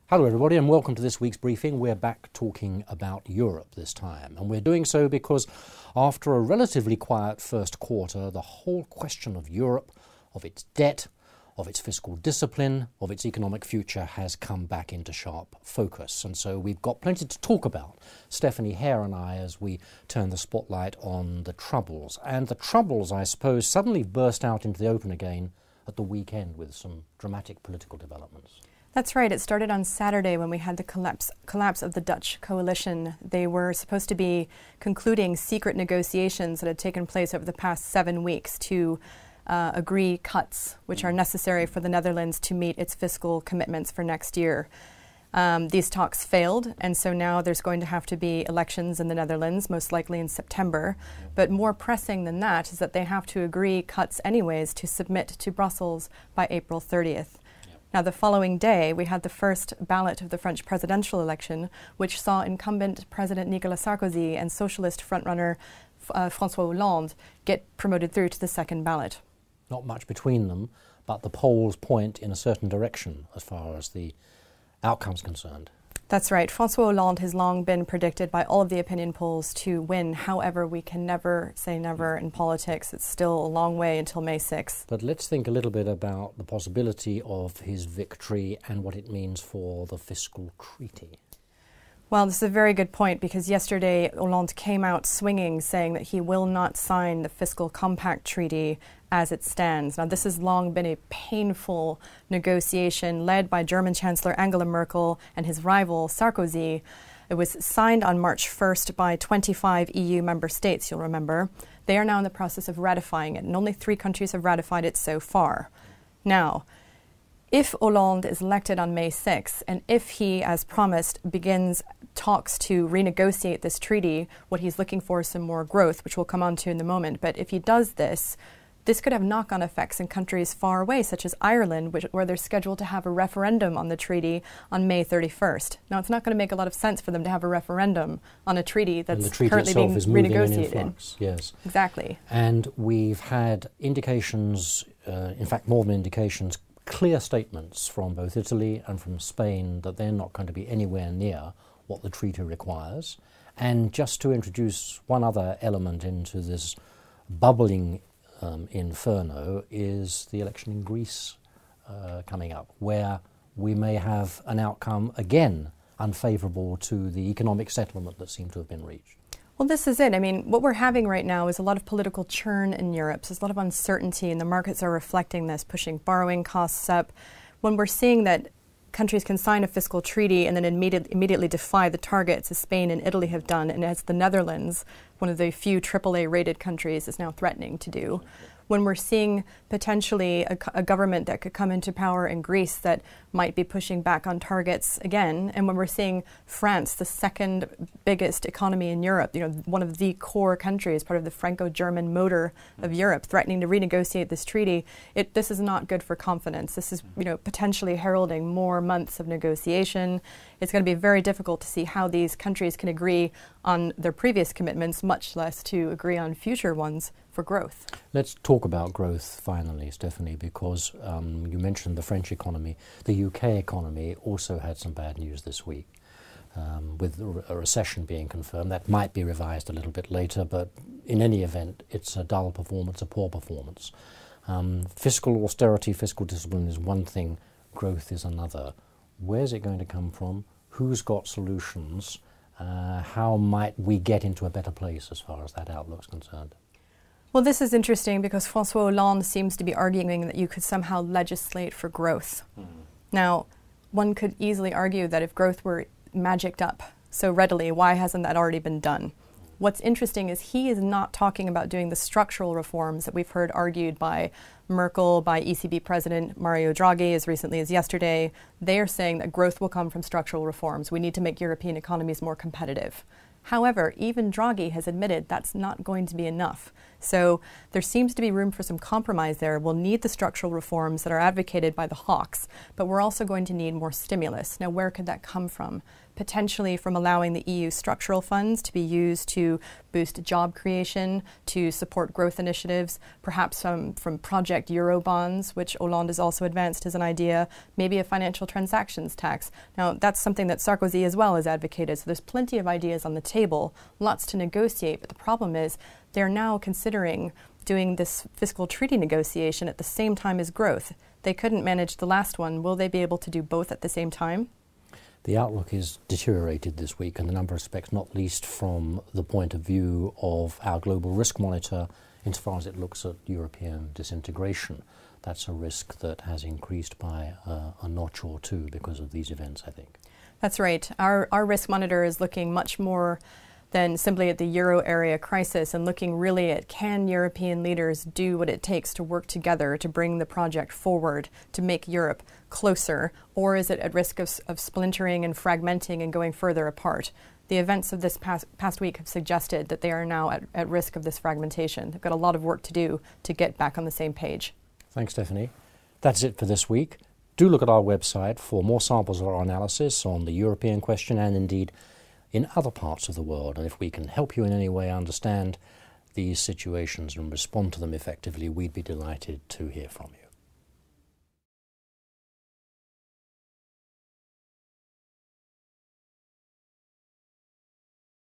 Hello everybody and welcome to this week's briefing. We're back talking about Europe this time, and we're doing so because after a relatively quiet first quarter, the whole question of Europe, of its debt, of its fiscal discipline, of its economic future has come back into sharp focus. And so we've got plenty to talk about, Stephanie Hare and I, as we turn the spotlight on the troubles. And the troubles, I suppose, suddenly burst out into the open again at the weekend with some dramatic political developments. That's right. It started on Saturday when we had the collapse of the Dutch coalition. They were supposed to be concluding secret negotiations that had taken place over the past 7 weeks to agree cuts which are necessary for the Netherlands to meet its fiscal commitments for next year. These talks failed, and so now there's going to have to be elections in the Netherlands, most likely in September. But more pressing than that is that they have to agree cuts anyways to submit to Brussels by April 30th. Now, the following day, we had the first ballot of the French presidential election, which saw incumbent President Nicolas Sarkozy and socialist frontrunner François Hollande get promoted through to the second ballot. Not much between them, but the polls point in a certain direction as far as the outcome's concerned. That's right. François Hollande has long been predicted by all of the opinion polls to win. However, we can never say never in politics. It's still a long way until May 6th. But let's think a little bit about the possibility of his victory and what it means for the fiscal treaty. Well, this is a very good point, because yesterday Hollande came out swinging, saying that he will not sign the fiscal compact treaty as it stands. Now, this has long been a painful negotiation led by German Chancellor Angela Merkel and his rival Sarkozy. It was signed on March 1st by 25 EU member states, you'll remember. They are now in the process of ratifying it, and only 3 countries have ratified it so far. Now, if Hollande is elected on May 6th, and if he, as promised, begins talks to renegotiate this treaty, what he's looking for is some more growth, which we'll come on to in a moment. But if he does this, this could have knock-on effects in countries far away, such as Ireland, where they're scheduled to have a referendum on the treaty on May 31st. Now, it's not going to make a lot of sense for them to have a referendum on a treaty that's currently being renegotiated. Yes, exactly. And we've had indications, in fact, more than indications, clear statements from both Italy and from Spain that they're not going to be anywhere near what the treaty requires. And just to introduce one other element into this bubbling inferno is the election in Greece coming up, where we may have an outcome again unfavourable to the economic settlement that seemed to have been reached. Well, this is it. I mean, what we're having right now is a lot of political churn in Europe. So there's a lot of uncertainty, and the markets are reflecting this, pushing borrowing costs up. When we're seeing that countries can sign a fiscal treaty and then immediately defy the targets, as Spain and Italy have done, and as the Netherlands, one of the few AAA-rated countries, is now threatening to do. When we're seeing potentially a government that could come into power in Greece that might be pushing back on targets again, and when we're seeing France, the second biggest economy in Europe, one of the core countries, part of the Franco-German motor of Europe, threatening to renegotiate this treaty, this is not good for confidence. This is, potentially heralding more months of negotiation. It's going to be very difficult to see how these countries can agree on their previous commitments, much less to agree on future ones for growth. Let's talk about growth finally, Stephanie, because you mentioned the French economy. The UK economy also had some bad news this week, with a recession being confirmed. That might be revised a little bit later, but in any event, it's a dull performance, a poor performance. Fiscal austerity, fiscal discipline is one thing, growth is another. Where's it going to come from? Who's got solutions? How might we get into a better place as far as that outlook's concerned? Well, this is interesting because François Hollande seems to be arguing that you could somehow legislate for growth. Now, one could easily argue that if growth were magicked up so readily, why hasn't that already been done? What's interesting is he is not talking about doing the structural reforms that we've heard argued by Merkel, by ECB President Mario Draghi as recently as yesterday. They are saying that growth will come from structural reforms. We need to make European economies more competitive. However, even Draghi has admitted that's not going to be enough. So there seems to be room for some compromise there. We'll need the structural reforms that are advocated by the hawks, but we're also going to need more stimulus. Now, where could that come from? Potentially from allowing the EU structural funds to be used to boost job creation, to support growth initiatives, perhaps from Project Eurobonds, which Hollande has also advanced as an idea, maybe a financial transactions tax. Now, that's something that Sarkozy as well has advocated, so there's plenty of ideas on the table, lots to negotiate, but the problem is they're now considering doing this fiscal treaty negotiation at the same time as growth. They couldn't manage the last one. Will they be able to do both at the same time? The outlook is deteriorated this week in a number of respects, not least from the point of view of our global risk monitor insofar as it looks at European disintegration. That's a risk that has increased by a notch or two because of these events, I think. That's right. Our risk monitor is looking much more than simply at the euro area crisis and looking really at, can European leaders do what it takes to work together to bring the project forward, to make Europe closer, or is it at risk of splintering and fragmenting and going further apart? The events of this past week have suggested that they are now at risk of this fragmentation. They've got a lot of work to do to get back on the same page. Thanks, Stephanie. That's it for this week. Do look at our website for more samples of our analysis on the European question and indeed in other parts of the world. And if we can help you in any way understand these situations and respond to them effectively, we'd be delighted to hear from you.